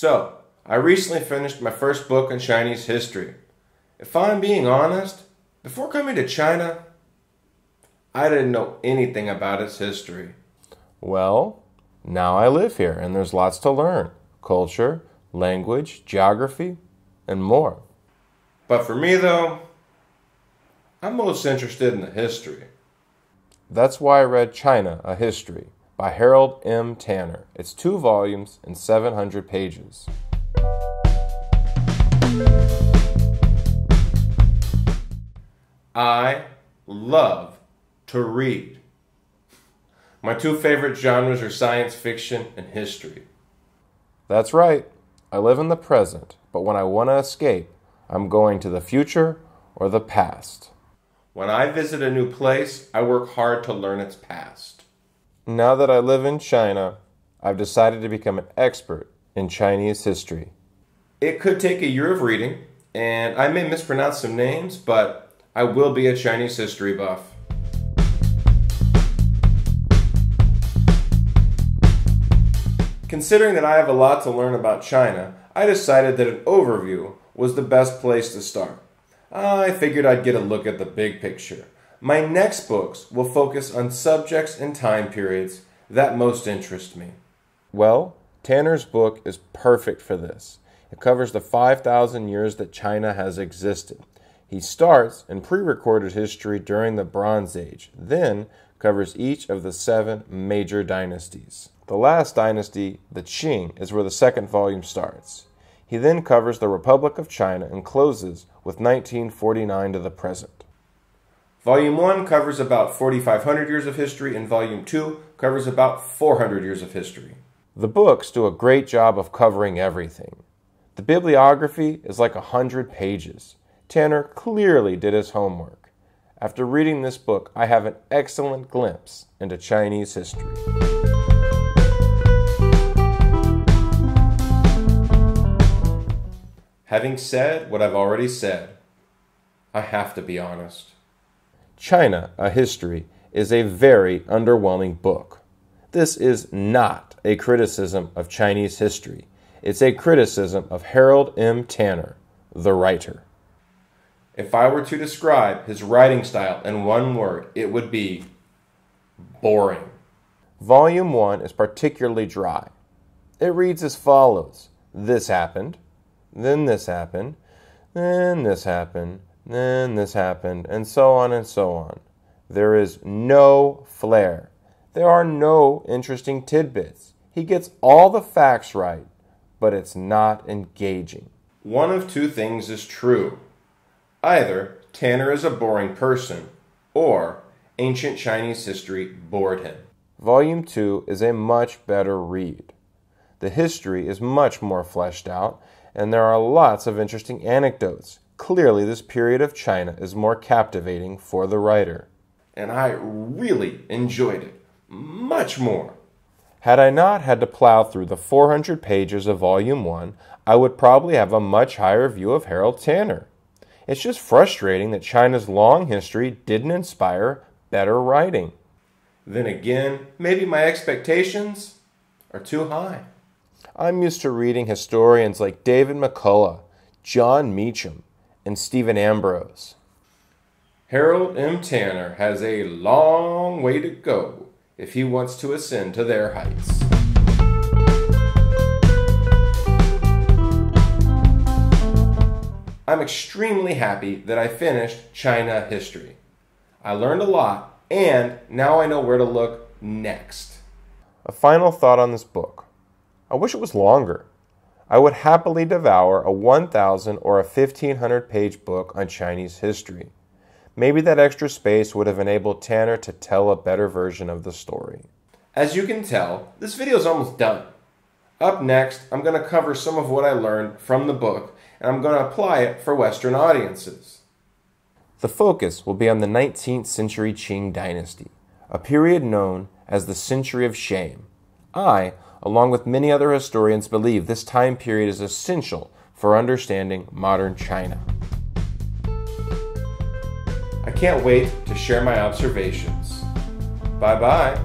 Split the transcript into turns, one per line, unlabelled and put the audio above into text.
So, I recently finished my first book on Chinese history. If I'm being honest, before coming to China, I didn't know anything about its history.
Well, now I live here and there's lots to learn. Culture, language, geography, and more.
But for me though, I'm most interested in the history.
That's why I read China, A History by Harold M. Tanner. It's 2 volumes and 700 pages.
I love to read. My 2 favorite genres are science fiction and history.
That's right. I live in the present, but when I want to escape, I'm going to the future or the past.
When I visit a new place, I work hard to learn its past.
Now that I live in China, I've decided to become an expert in Chinese history.
It could take a year of reading, and I may mispronounce some names, but I will be a Chinese history buff. Considering that I have a lot to learn about China, I decided that an overview was the best place to start. I figured I'd get a look at the big picture. My next books will focus on subjects and time periods that most interest me.
Well, Tanner's book is perfect for this. It covers the 5,000 years that China has existed. He starts in pre-recorded history during the Bronze Age, then covers each of the 7 major dynasties. The last dynasty, the Qing, is where the second volume starts. He then covers the Republic of China and closes with 1949 to the present.
Volume 1 covers about 4,500 years of history, and Volume 2 covers about 400 years of history.
The books do a great job of covering everything. The bibliography is like 100 pages. Tanner clearly did his homework. After reading this book, I have an excellent glimpse into Chinese history.
Having said what I've already said, I have to be honest.
China, A History is a very underwhelming book. This is not a criticism of Chinese history. It's a criticism of Harold M. Tanner, the writer.
If I were to describe his writing style in one word, it would be boring.
Volume 1 is particularly dry. It reads as follows. This happened, then this happened, then this happened, then this happened, and so on and so on. There is no flair. There are no interesting tidbits. He gets all the facts right, but it's not engaging.
One of 2 things is true. Either Tanner is a boring person, or ancient Chinese history bored him.
Volume 2 is a much better read. The history is much more fleshed out, and there are lots of interesting anecdotes. Clearly, this period of China is more captivating for the writer.
And I really enjoyed it. Much more.
Had I not had to plow through the 400 pages of Volume 1, I would probably have a much higher view of Harold Tanner. It's just frustrating that China's long history didn't inspire better writing.
Then again, maybe my expectations are too high.
I'm used to reading historians like David McCullough, John Meacham, and Stephen Ambrose.
Harold M. Tanner has a long way to go if he wants to ascend to their heights. I'm extremely happy that I finished China History. I learned a lot, and now I know where to look next.
A final thought on this book. I wish it was longer. I would happily devour a 1,000 or a 1,500 page book on Chinese history. Maybe that extra space would have enabled Tanner to tell a better version of the story.
As you can tell, this video is almost done. Up next, I'm going to cover some of what I learned from the book, and I'm going to apply it for Western audiences.
The focus will be on the 19th century Qing dynasty, a period known as the Century of Shame. I, along with many other historians, believe this time period is essential for understanding modern China.
I can't wait to share my observations. Bye-bye.